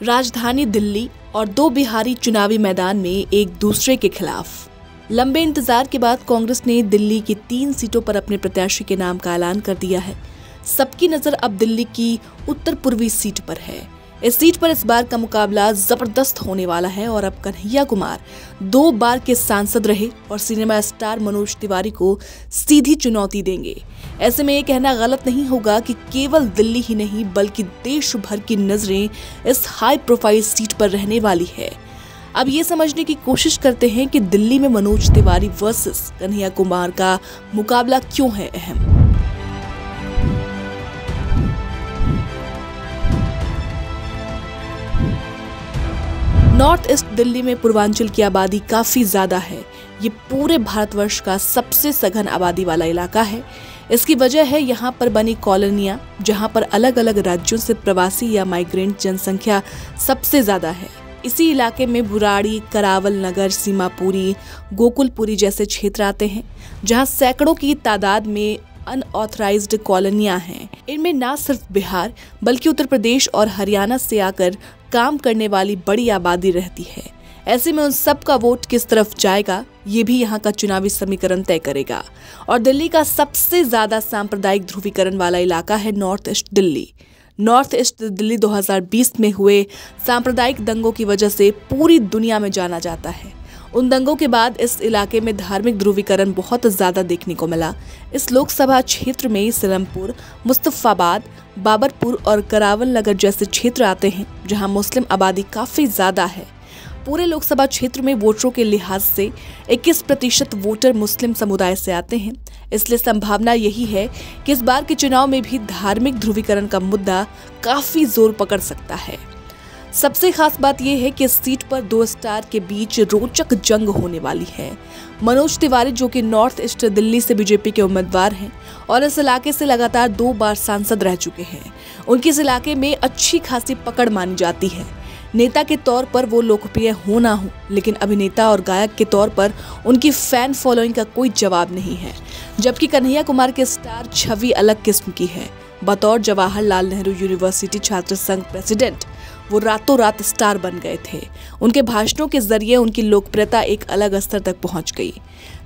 राजधानी दिल्ली और दो बिहारी चुनावी मैदान में एक दूसरे के खिलाफ। लंबे इंतजार के बाद कांग्रेस ने दिल्ली की 3 सीटों पर अपने प्रत्याशी के नाम का ऐलान कर दिया है। सबकी नजर अब दिल्ली की उत्तर पूर्वी सीट पर है। इस सीट पर इस बार का मुकाबला जबरदस्त होने वाला है और अब कन्हैया कुमार 2 बार के सांसद रहे और सिनेमा स्टार मनोज तिवारी को सीधी चुनौती देंगे। ऐसे में ये कहना गलत नहीं होगा कि केवल दिल्ली ही नहीं बल्कि देश भर की नजरें इस हाई प्रोफाइल सीट पर रहने वाली है। अब ये समझने की कोशिश करते हैं कि दिल्ली में मनोज तिवारी वर्सेस कन्हैया कुमार का मुकाबला क्यों है अहम। नॉर्थ ईस्ट दिल्ली में पूर्वांचल की आबादी काफी ज्यादा है। ये पूरे भारतवर्ष का सबसे सघन आबादी वाला इलाका है। इसकी वजह है यहाँ पर बनी कॉलोनियां, जहाँ पर अलग अलग राज्यों से प्रवासी या माइग्रेंट जनसंख्या सबसे ज्यादा है। इसी इलाके में बुराड़ी, करावल नगर, सीमापुरी, गोकुलपुरी जैसे क्षेत्र आते हैं, जहाँ सैकड़ों की तादाद में अनऑथराइज्ड कॉलोनियां हैं। इनमें न सिर्फ बिहार बल्कि उत्तर प्रदेश और हरियाणा से आकर काम करने वाली बड़ी आबादी रहती है। ऐसे में उन सब का वोट किस तरफ जाएगा, ये भी यहाँ का चुनावी समीकरण तय करेगा। और दिल्ली का सबसे ज्यादा सांप्रदायिक ध्रुवीकरण वाला इलाका है north east Delhi. North east Delhi 2020 में हुए सांप्रदायिक दंगों की वजह से पूरी दुनिया में जाना जाता है। उन दंगों के बाद इस इलाके में धार्मिक ध्रुवीकरण बहुत ज्यादा देखने को मिला। इस लोकसभा क्षेत्र में सिलमपुर, मुस्तफाबाद, बाबरपुर और करावल नगर जैसे क्षेत्र आते हैं, जहां मुस्लिम आबादी काफी ज्यादा है। पूरे लोकसभा क्षेत्र में वोटरों के लिहाज से 21% वोटर मुस्लिम समुदाय से आते हैं। इसलिए संभावना यही है कि इस बार के चुनाव में भी धार्मिक ध्रुवीकरण का मुद्दा काफी जोर पकड़ सकता है। सबसे खास बात यह है कि इस सीट पर 2 स्टार के बीच रोचक जंग होने वाली है। मनोज तिवारी, जो कि नॉर्थ ईस्ट दिल्ली से बीजेपी के उम्मीदवार हैं और इस इलाके से लगातार 2 बार सांसद रह चुके हैं, उनकी इस इलाके में अच्छी खासी पकड़ मानी जाती है। नेता के तौर पर वो लोकप्रिय हो ना हो, लेकिन अभिनेता और गायक के तौर पर उनकी फैन फॉलोइंग का कोई जवाब नहीं है। जबकि कन्हैया कुमार के स्टार छवि अलग किस्म की है। बतौर जवाहरलाल नेहरू यूनिवर्सिटी छात्र संघ प्रेसिडेंट वो रातों रात स्टार बन गए थे। उनके भाषणों के जरिए उनकी लोकप्रियता एक अलग स्तर तक पहुंच गई।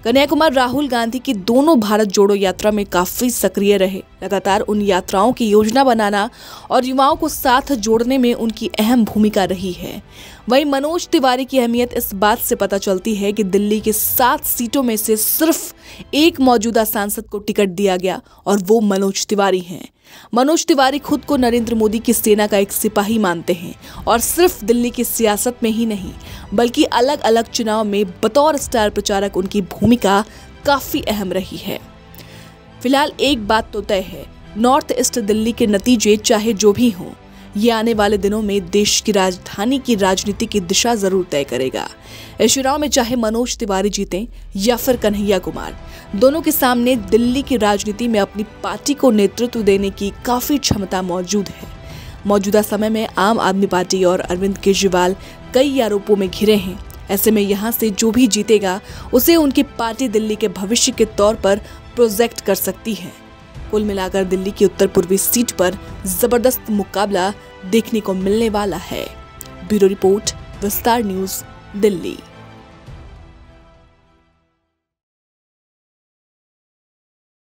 कन्हैया कुमार राहुल गांधी की दोनों भारत जोड़ो यात्रा में काफी सक्रिय रहे। लगातार उन यात्राओं की योजना बनाना और युवाओं को साथ जोड़ने में उनकी अहम भूमिका रही है। वहीं मनोज तिवारी की अहमियत इस बात से पता चलती है कि दिल्ली के 7 सीटों में से सिर्फ एक मौजूदा सांसद को टिकट दिया गया और वो मनोज तिवारी हैं। मनोज तिवारी खुद को नरेंद्र मोदी की सेना का एक सिपाही मानते हैं और सिर्फ दिल्ली की सियासत में ही नहीं बल्कि अलग अलग चुनाव में बतौर स्टार प्रचारक उनकी भूमिका काफी अहम रही है। फिलहाल एक बात तो तय है, नॉर्थ ईस्ट दिल्ली के नतीजे चाहे जो भी हों, ये आने वाले दिनों में देश की राजधानी की राजनीति की दिशा जरूर तय करेगा। इस चुनाव में चाहे मनोज तिवारी जीतें या फिर कन्हैया कुमार, दोनों के सामने दिल्ली की राजनीति में अपनी पार्टी को नेतृत्व देने की काफी क्षमता मौजूद है। मौजूदा समय में आम आदमी पार्टी और अरविंद केजरीवाल कई आरोपों में घिरे हैं। ऐसे में यहाँ से जो भी जीतेगा उसे उनकी पार्टी दिल्ली के भविष्य के तौर पर प्रोजेक्ट कर सकती है। कुल मिलाकर दिल्ली की उत्तर पूर्वी सीट पर जबरदस्त मुकाबला देखने को मिलने वाला है। ब्यूरो रिपोर्ट, विस्तार न्यूज, दिल्ली।